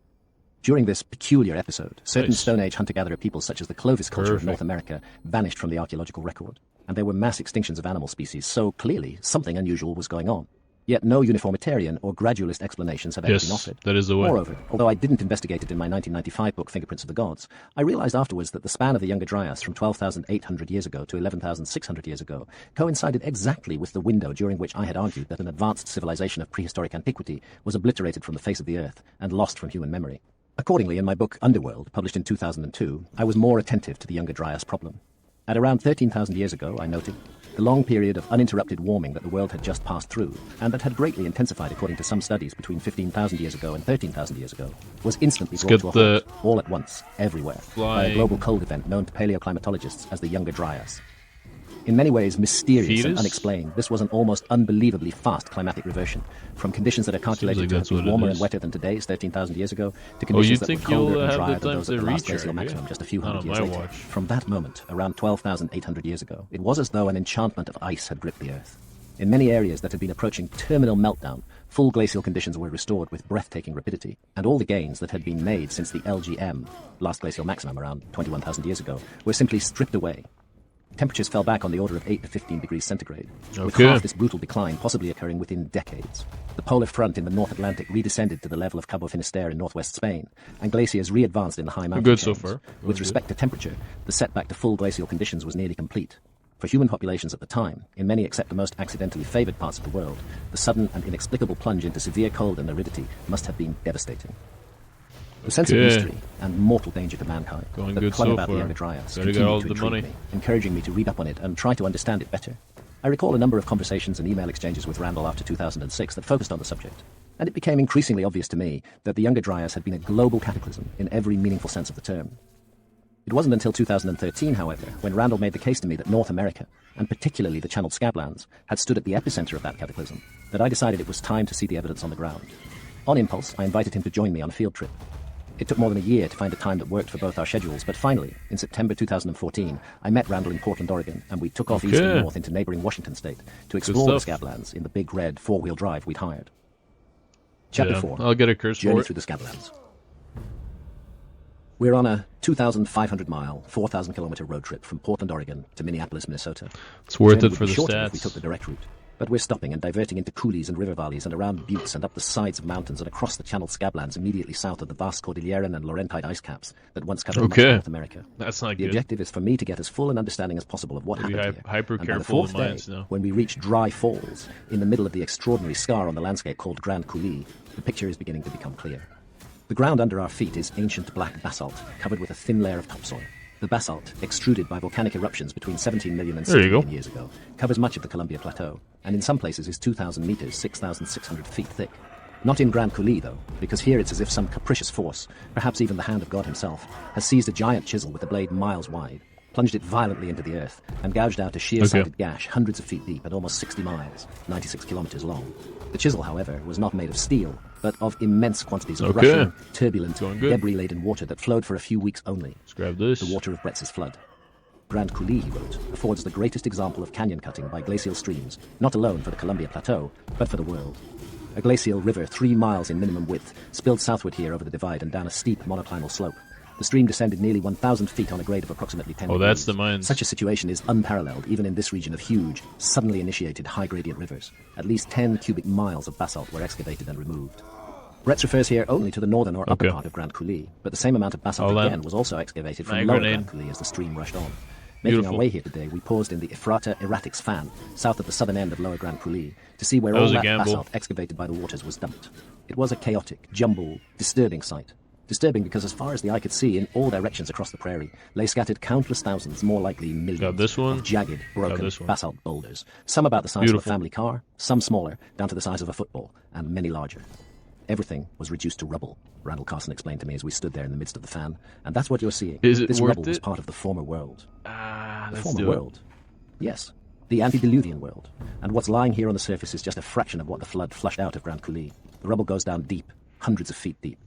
During this peculiar episode, certain Stone Age hunter-gatherer peoples such as the Clovis culture of North America vanished from the archaeological record, and there were mass extinctions of animal species, so clearly something unusual was going on. Yet no uniformitarian or gradualist explanations have ever been offered. That is the way. Moreover, although I didn't investigate it in my 1995 book Fingerprints of the Gods, I realized afterwards that the span of the Younger Dryas from 12,800 years ago to 11,600 years ago coincided exactly with the window during which I had argued that an advanced civilization of prehistoric antiquity was obliterated from the face of the earth and lost from human memory. Accordingly, in my book Underworld, published in 2002, I was more attentive to the Younger Dryas problem. At around 13,000 years ago, I noted, the long period of uninterrupted warming that the world had just passed through, and that had greatly intensified according to some studies between 15,000 years ago and 13,000 years ago, was instantly brought to a halt, all at once, everywhere, by a global cold event known to paleoclimatologists as the Younger Dryas. In many ways mysterious and unexplained, this was an almost unbelievably fast climatic reversion, from conditions that are calculated to have been warmer and wetter than today's 13,000 years ago, to conditions that were colder and drier than those at the last glacial maximum just a few hundred years later. From that moment, around 12,800 years ago, it was as though an enchantment of ice had gripped the earth. In many areas that had been approaching terminal meltdown, full glacial conditions were restored with breathtaking rapidity, and all the gains that had been made since the LGM, last glacial maximum around 21,000 years ago, were simply stripped away. Temperatures fell back on the order of 8 to 15 degrees centigrade, with half this brutal decline possibly occurring within decades. The polar front in the North Atlantic redescended to the level of Cabo Finisterre in northwest Spain, and glaciers re-advanced in the high mountain chains. With respect to temperature, the setback to full glacial conditions was nearly complete. For human populations at the time, in many except the most accidentally favoured parts of the world, the sudden and inexplicable plunge into severe cold and aridity must have been devastating. The sense of mystery and mortal danger to mankind that clung about the Younger Dryas continued to intrigue me, encouraging me to read up on it and try to understand it better. I recall a number of conversations and email exchanges with Randall after 2006 that focused on the subject, and it became increasingly obvious to me that the Younger Dryas had been a global cataclysm in every meaningful sense of the term. It wasn't until 2013, however, when Randall made the case to me that North America, and particularly the channeled Scablands, had stood at the epicenter of that cataclysm, that I decided it was time to see the evidence on the ground. On impulse, I invited him to join me on a field trip. It took more than a year to find a time that worked for both our schedules, but finally, in September 2014, I met Randall in Portland, Oregon, and we took off east and north into neighboring Washington state to explore the Scablands in the big red four-wheel drive we'd hired. Chapter 4. I'll get a curse Journey for it. through the Scablands. We're on a 2,500-mile, 4,000-kilometer road trip from Portland, Oregon to Minneapolis, Minnesota. It's worth it for the shorter stats. If we took the direct route. But we're stopping and diverting into coulees and river valleys and around buttes and up the sides of mountains and across the channeled Scablands immediately south of the vast Cordilleran and Laurentide ice caps that once covered much of North America. That's not the good. objective is for me to get as full an understanding as possible of what happened here. Hyper and careful by the fourth day, when we reach Dry Falls, in the middle of the extraordinary scar on the landscape called Grand Coulee, the picture is beginning to become clear. The The ground under our feet is ancient black basalt, covered with a thin layer of topsoil. The basalt, extruded by volcanic eruptions between 17 million and 60 million years ago, covers much of the Columbia Plateau, and in some places is 2,000 meters, 6,600 feet thick. Not in Grand Coulee, though, because here it's as if some capricious force, perhaps even the hand of God himself, has seized a giant chisel with a blade miles wide, plunged it violently into the earth, and gouged out a sheer-sided gash hundreds of feet deep and almost 60 miles, 96 kilometers long. The chisel, however, was not made of steel, but of immense quantities of rushing, turbulent, debris-laden water that flowed for a few weeks only. Let's grab this. The water of Bretz's flood. Grand Coulee, he wrote, affords the greatest example of canyon cutting by glacial streams, not alone for the Columbia Plateau, but for the world. A glacial river 3 miles in minimum width spilled southward here over the divide and down a steep monoclinal slope. The stream descended nearly 1,000 feet on a grade of approximately 10 degrees. That's the mines. Such a situation is unparalleled even in this region of huge, suddenly initiated high-gradient rivers. At least 10 cubic miles of basalt were excavated and removed. Bretz refers here only to the northern or upper part of Grand Coulee, but the same amount of basalt again was also excavated from lower Grand Coulee as the stream rushed on. Making our way here today, we paused in the Ephrata Erratics fan, south of the southern end of lower Grand Coulee, to see where all that basalt excavated by the waters was dumped. It was a chaotic, jumbled, disturbing sight. Disturbing because as far as the eye could see, in all directions across the prairie, lay scattered countless thousands, more likely millions, of jagged, broken basalt boulders, some about the size of a family car, some smaller, down to the size of a football, and many larger. Everything was reduced to rubble, Randall Carson explained to me as we stood there in the midst of the fan, and that's what you're seeing. This rubble was part of the former world. The former world? Yes, the antediluvian world. And what's lying here on the surface is just a fraction of what the flood flushed out of Grand Coulee. The rubble goes down deep, hundreds of feet deep.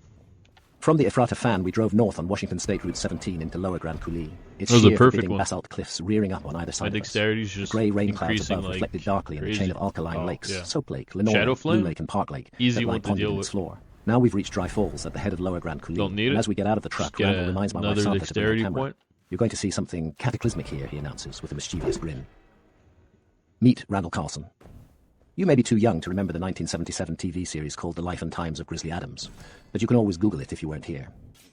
From the Ephrata fan, we drove north on Washington State Route 17 into lower Grand Coulee. Its sheer, forbidding basalt cliffs rearing up on either side of us. The grey rain clouds above reflected darkly in a chain of alkaline lakes, Soap Lake, Lenore, Blue Lake, and Park Lake, that lie ponded in its floor. Now we've reached Dry Falls at the head of lower Grand Coulee, and as we get out of the truck, Randall reminds my wife Sandra to bring the camera. You're going to see something cataclysmic here, he announces with a mischievous grin. Meet Randall Carson. You may be too young to remember the 1977 TV series called The Life and Times of Grizzly Adams, but you can always Google it if you weren't here.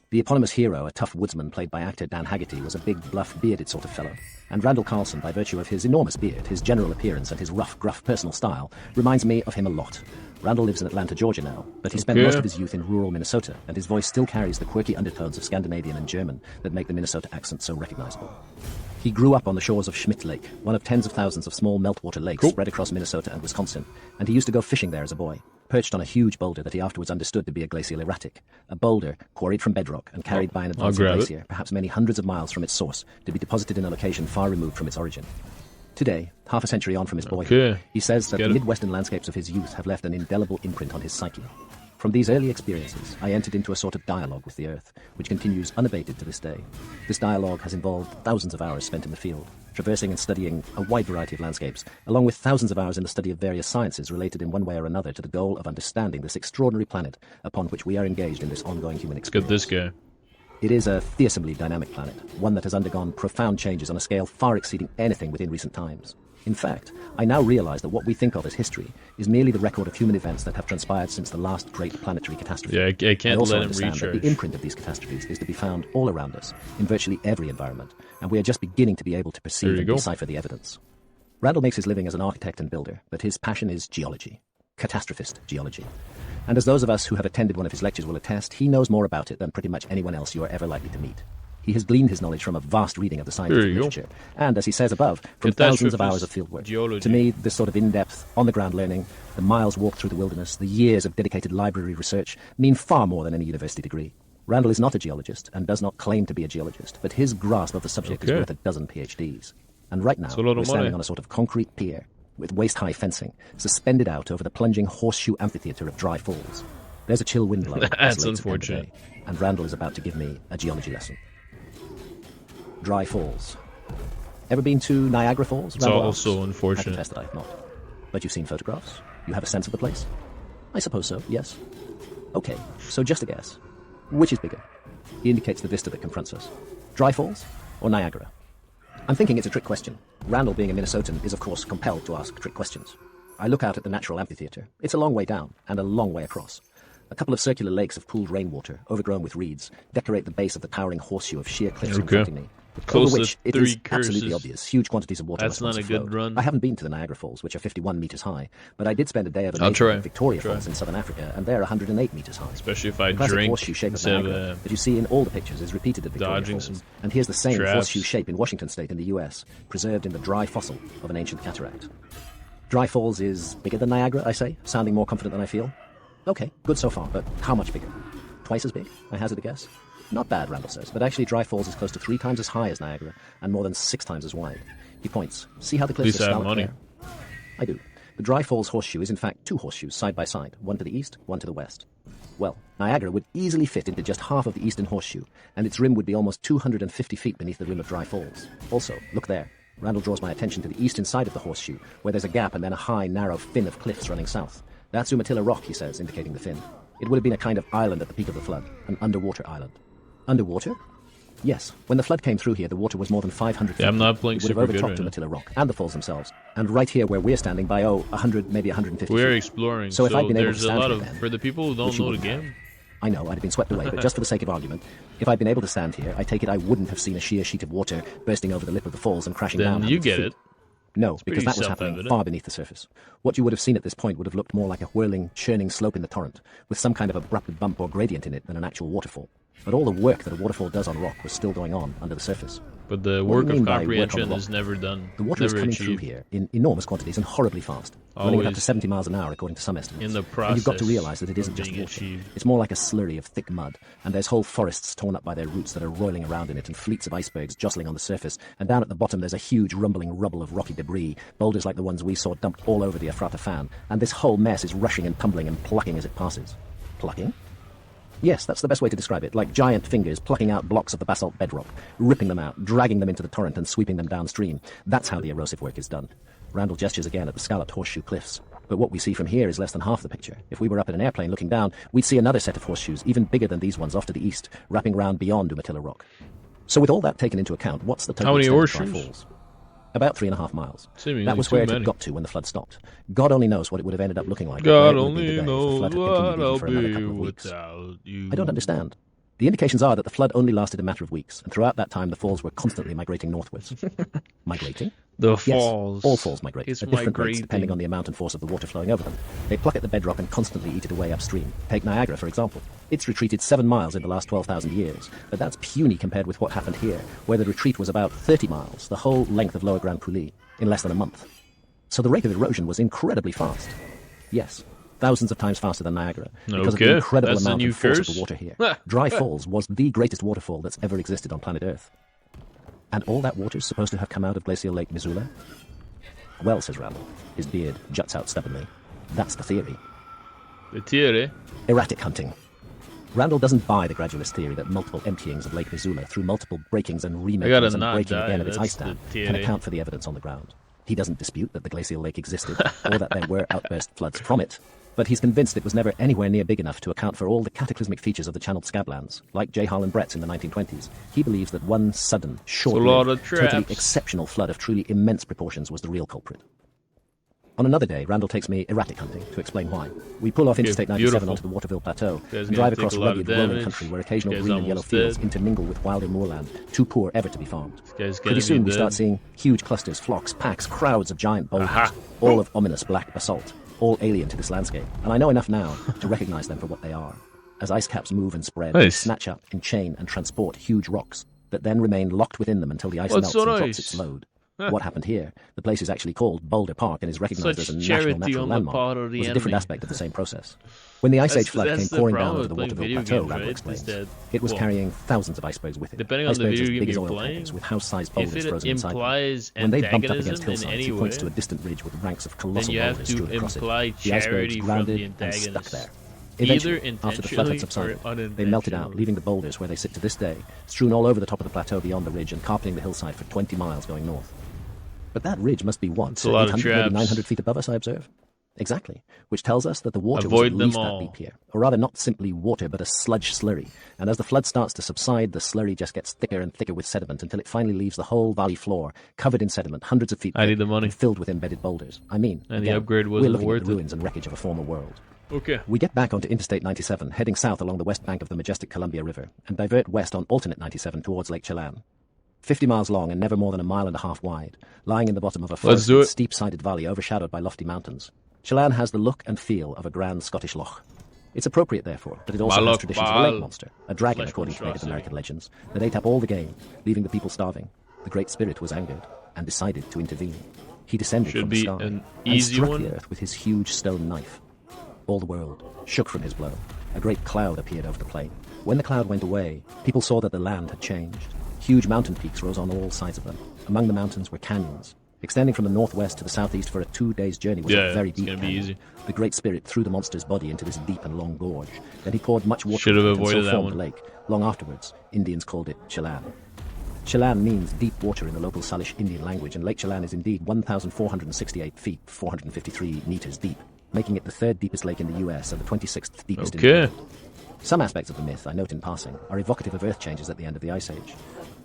The eponymous hero, a tough woodsman played by actor Dan Haggerty, was a big, bluff, bearded sort of fellow, and Randall Carlson, by virtue of his enormous beard, his general appearance, and his rough, gruff personal style, reminds me of him a lot. Randall lives in Atlanta, Georgia now, but he spent most of his youth in rural Minnesota, and his voice still carries the quirky undertones of Scandinavian and German that make the Minnesota accent so recognizable. He grew up on the shores of Schmidt Lake, one of tens of thousands of small meltwater lakes spread across Minnesota and Wisconsin, and he used to go fishing there as a boy, perched on a huge boulder that he afterwards understood to be a glacial erratic, a boulder quarried from bedrock and carried by an advancing glacier, perhaps many hundreds of miles from its source, to be deposited in a location far removed from its origin. Today, half a century on from his boyhood, he says that the Midwestern landscapes of his youth have left an indelible imprint on his psyche. From these early experiences, I entered into a sort of dialogue with the earth, which continues unabated to this day. This dialogue has involved thousands of hours spent in the field, traversing and studying a wide variety of landscapes, along with thousands of hours in the study of various sciences related in one way or another to the goal of understanding this extraordinary planet upon which we are engaged in this ongoing human experience. Let's get this guy. It is a fearsomely dynamic planet, one that has undergone profound changes on a scale far exceeding anything within recent times. In fact, I now realize that what we think of as history is merely the record of human events that have transpired since the last great planetary catastrophe. Yeah, I can't also let him understand recharge. that the imprint of these catastrophes is to be found all around us, in virtually every environment, and we are just beginning to be able to perceive and decipher the evidence. Randall makes his living as an architect and builder, but his passion is geology, catastrophist geology. And as those of us who have attended one of his lectures will attest, he knows more about it than pretty much anyone else you are ever likely to meet. He has gleaned his knowledge from a vast reading of the scientific literature, and, as he says above, from thousands of hours of fieldwork. To me, this sort of in-depth, on-the-ground learning, the miles walked through the wilderness, the years of dedicated library research, mean far more than any university degree. Randall is not a geologist, and does not claim to be a geologist, but his grasp of the subject is worth a dozen PhDs. And right now, we're standing on a sort of concrete pier, with waist-high fencing, suspended out over the plunging horseshoe amphitheater of Dry Falls. There's a chill wind blowing. That's unfortunate. And Randall is about to give me a geology lesson. Dry Falls. Ever been to Niagara Falls? It's also unfortunate. I confess that I have not. But you've seen photographs? You have a sense of the place? I suppose so, yes. Okay, so just a guess. Which is bigger? He indicates the vista that confronts us. Dry Falls or Niagara? I'm thinking it's a trick question. Randall, being a Minnesotan, is of course compelled to ask trick questions. I look out at the natural amphitheater. It's a long way down and a long way across. A couple of circular lakes of pooled rainwater, overgrown with reeds, decorate the base of the towering horseshoe of sheer cliffs confronting me. Close over to which it 3 is curses. absolutely obvious huge quantities of water That's must not a have good flowed. run. I haven't been to the Niagara Falls, which are 51 meters high, but I did spend a day of I'll amazement try. at Victoria Falls in southern Africa, and they're 108 meters high. Especially if I The classic drink horseshoe shape of instead Niagara of that you see in all the pictures is repeated at Victoria dodging Falls. some And here's the same traps. horseshoe shape in Washington State in the US, preserved in the dry fossil of an ancient cataract. Dry Falls is bigger than Niagara, I say, sounding more confident than I feel. Okay, good so far, but how much bigger? Twice as big, I hazard a guess? Not bad, Randall says, but actually Dry Falls is close to 3 times as high as Niagara and more than 6 times as wide. He points. See how the cliffs are scalloped there? I do. The Dry Falls horseshoe is in fact 2 horseshoes side by side, one to the east, one to the west. Well, Niagara would easily fit into just half of the eastern horseshoe, and its rim would be almost 250 feet beneath the rim of Dry Falls. Also, look there. Randall draws my attention to the eastern side of the horseshoe, where there's a gap and then a high, narrow fin of cliffs running south. That's Umatilla Rock, he says, indicating the fin. It would have been a kind of island at the peak of the flood, an underwater island. Underwater? Yes. When the flood came through here, the water was more than 500 feet. I'm not playing super good. It would have overtopped Umatilla Rock and the falls themselves. And right here where we're standing by, 100, maybe 150 We're feet. exploring, so if I'd been able there's to stand a lot here of, then, for the people who don't know the game. I know, I'd have been swept away, but just for the sake of argument, if I'd been able to stand here, I take it I wouldn't have seen a sheer sheet of water bursting over the lip of the falls and crashing down. Then you get it. No, because that was happening far beneath the surface. What you would have seen at this point would have looked more like a whirling, churning slope in the torrent, with some kind of abrupt bump or gradient in it than an actual waterfall. But all the work that a waterfall does on rock was still going on under the surface. But the work of comprehension is never done. The water is coming through here in enormous quantities and horribly fast, running at up to 70 miles an hour according to some estimates. In the process, and you've got to realize that it isn't just water. It's more like a slurry of thick mud, and there's whole forests torn up by their roots that are roiling around in it, and fleets of icebergs jostling on the surface. And down at the bottom there's a huge rumbling rubble of rocky debris, boulders like the ones we saw dumped all over the Ephrata fan, and this whole mess is rushing and tumbling and plucking as it passes. Plucking? Yes, that's the best way to describe it, like giant fingers plucking out blocks of the basalt bedrock, ripping them out, dragging them into the torrent and sweeping them downstream. That's how the erosive work is done. Randall gestures again at the scalloped horseshoe cliffs. But what we see from here is less than half the picture. If we were up in an airplane looking down, we'd see another set of horseshoes, even bigger than these ones off to the east, wrapping round beyond Umatilla Rock. So with all that taken into account, what's the total extent of Dry Falls? About 3.5 miles. That was where it had got to when the flood stopped. God only knows what it would have ended up looking like. God only knows what I'll be without you. I don't understand. The indications are that the flood only lasted a matter of weeks, and throughout that time the falls were constantly migrating northwards. Migrating? The falls. Yes, all falls migrate at different rates depending on the amount and force of the water flowing over them. They pluck at the bedrock and constantly eat it away upstream. Take Niagara, for example. It's retreated 7 miles in the last 12,000 years, but that's puny compared with what happened here, where the retreat was about 30 miles, the whole length of Lower Grand Coulee, in less than a month. So the rate of erosion was incredibly fast. Yes, thousands of times faster than Niagara, because of the incredible amount and force of the water here. Dry Falls was the greatest waterfall that's ever existed on planet Earth. And all that water's supposed to have come out of Glacial Lake Missoula? Well, says Randall. His beard juts out stubbornly. That's the theory. The theory? Erratic hunting. Randall doesn't buy the gradualist theory that multiple emptyings of Lake Missoula through multiple breakings and remakings and breaking again of its ice dam can account for the evidence on the ground. He doesn't dispute that the glacial lake existed or that there were outburst floods from it, but he's convinced it was never anywhere near big enough to account for all the cataclysmic features of the channeled scablands, like J. Harlan Brett's in the 1920s. He believes that one sudden, short-lived, totally exceptional flood of truly immense proportions was the real culprit. On another day, Randall takes me erratic hunting to explain why. We pull off Interstate 97 onto the Waterville Plateau and drive across rugged, rolling country where occasional green and yellow fields intermingle with wilder moorland, too poor ever to be farmed. Pretty soon we start seeing huge clusters, flocks, packs, crowds of giant boulders, all of ominous black basalt, all alien to this landscape, and I know enough now to recognize them for what they are. As ice caps move and spread, they snatch up, enchain, and transport huge rocks that then remain locked within them until the ice melts and drops its load. What happened here, the place is actually called Boulder Park and is recognized as a national natural landmark, was a different aspect of the same process. When the Ice Age flood came pouring down over the Waterville Plateau, Randall explains, it was carrying thousands of icebergs with it. Depending on the video as big as you're oil playing, tankers with house-sized boulders frozen inside them. When they bumped up against hillsides, he points to a distant ridge with ranks of colossal boulders strewn across it. The icebergs grounded and stuck there. Eventually, after the flood had subsided, they melted out, leaving the boulders where they sit to this day, strewn all over the top of the plateau beyond the ridge and carpeting the hillside for 20 miles going north. But that ridge must be what, 800, maybe 900 feet above us, I observe? Exactly, which tells us that the water was at least that deep here. Or rather, not simply water, but a sludge slurry. And as the flood starts to subside, the slurry just gets thicker and thicker with sediment until it finally leaves the whole valley floor covered in sediment, hundreds of feet thick, and filled with embedded boulders. I mean, and again, the upgrade we're wasn't looking worth at the ruins and wreckage of a former world. Okay. We get back onto Interstate 97, heading south along the west bank of the majestic Columbia River, and divert west on alternate 97 towards Lake Chelan. 50 miles long and never more than a mile and a half wide, lying in the bottom of a forested, steep-sided valley overshadowed by lofty mountains. Chelan has the look and feel of a grand Scottish loch. It's appropriate, therefore, that it also has traditions of a lake monster, a dragon according to Native American legends, that ate up all the game, leaving the people starving. The Great Spirit was angered and decided to intervene. He descended from the sky and struck the earth with his huge stone knife. All the world shook from his blow. A great cloud appeared over the plain. When the cloud went away, people saw that the land had changed. Huge mountain peaks rose on all sides of them. Among the mountains were canyons. Extending from the northwest to the southeast for a 2 days' journey was a very deep canyon. The Great Spirit threw the monster's body into this deep and long gorge. Then he poured much water into it and so formed the lake. Long afterwards, Indians called it Chelan. Chelan means deep water in the local Salish Indian language, and Lake Chelan is indeed 1,468 feet, 453 meters deep, making it the third deepest lake in the US and the 26th deepest in the world. Some aspects of the myth, I note in passing, are evocative of earth changes at the end of the Ice Age.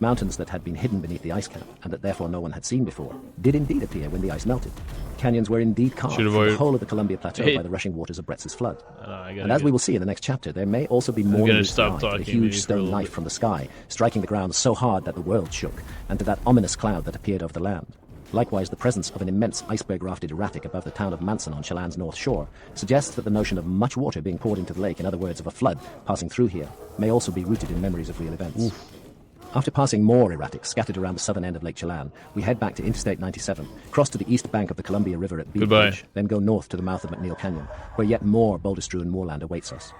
Mountains that had been hidden beneath the ice cap, and that therefore no one had seen before, did indeed appear when the ice melted. Canyons were indeed carved through the whole of the Columbia Plateau by the rushing waters of Bretz's flood. And as we will see in the next chapter, there may also be more than a huge stone knife from the sky, striking the ground so hard that the world shook, and to that ominous cloud that appeared over the land. Likewise, the presence of an immense iceberg-rafted erratic above the town of Manson on Chelan's north shore suggests that the notion of much water being poured into the lake, in other words, of a flood passing through here, may also be rooted in memories of real events. After passing more erratics scattered around the southern end of Lake Chelan, we head back to Interstate 97, cross to the east bank of the Columbia River at Beach Ridge, then go north to the mouth of McNeil Canyon, where yet more boulder-strewn moorland awaits us.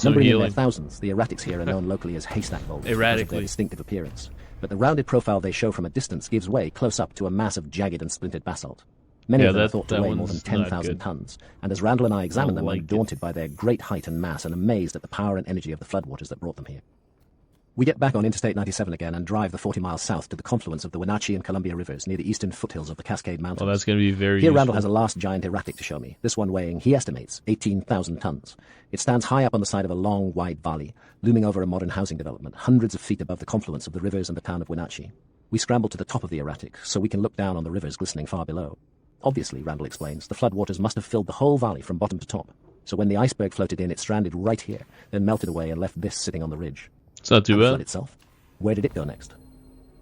Numbering in their thousands, the erratics here are known locally as haystack boulders because of their distinctive appearance. But the rounded profile they show from a distance gives way close up to a mass of jagged and splintered basalt. Many of them are thought to weigh more than 10,000 tons, and as Randall and I examine them, I'm daunted by their great height and mass and amazed at the power and energy of the floodwaters that brought them here. We get back on Interstate 97 again and drive the 40 miles south to the confluence of the Wenatchee and Columbia rivers near the eastern foothills of the Cascade Mountains. Well, that's going to be very Here useful. Randall has a last giant erratic to show me, this one weighing, he estimates, 18,000 tons. It stands high up on the side of a long, wide valley, looming over a modern housing development, hundreds of feet above the confluence of the rivers and the town of Wenatchee. We scramble to the top of the erratic, so we can look down on the rivers glistening far below. Obviously, Randall explains, the floodwaters must have filled the whole valley from bottom to top. So when the iceberg floated in, it stranded right here, then melted away and left this sitting on the ridge. It's not too bad. The flood itself? Where did it go next?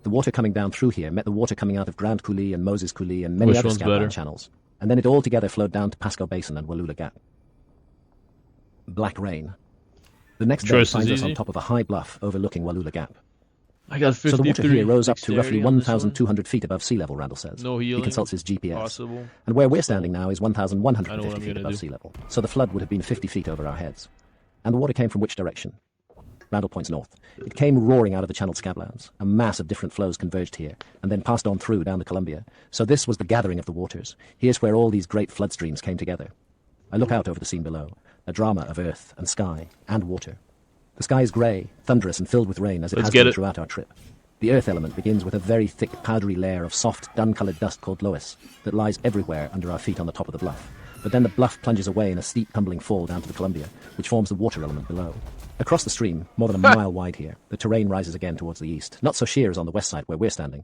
The water coming down through here met the water coming out of Grand Coulee and Moses Coulee and many other scoutland channels, and then it all together flowed down to Pasco Basin and Wallula Gap. Black rain. The next day finds us on top of a high bluff overlooking Wallula Gap. I got 53. So the water here rose up to roughly 1,200 feet above sea level, Randall says. No healing. He consults his GPS. Possible. And where we're standing now is 1,150 feet above sea level, so the flood would have been 50 feet over our heads. And the water came from which direction? Randall points north. It came roaring out of the channeled scablands. A mass of different flows converged here, and then passed on through down the Columbia. So this was the gathering of the waters. Here's where all these great flood streams came together. I look out over the scene below, a drama of earth and sky and water. The sky is grey, thunderous and filled with rain as it has been throughout our trip. The earth element begins with a very thick, powdery layer of soft, dun-coloured dust called loess that lies everywhere under our feet on the top of the bluff. But then the bluff plunges away in a steep tumbling fall down to the Columbia, which forms the water element below. Across the stream, more than a mile wide here, the terrain rises again towards the east, not so sheer as on the west side where we're standing,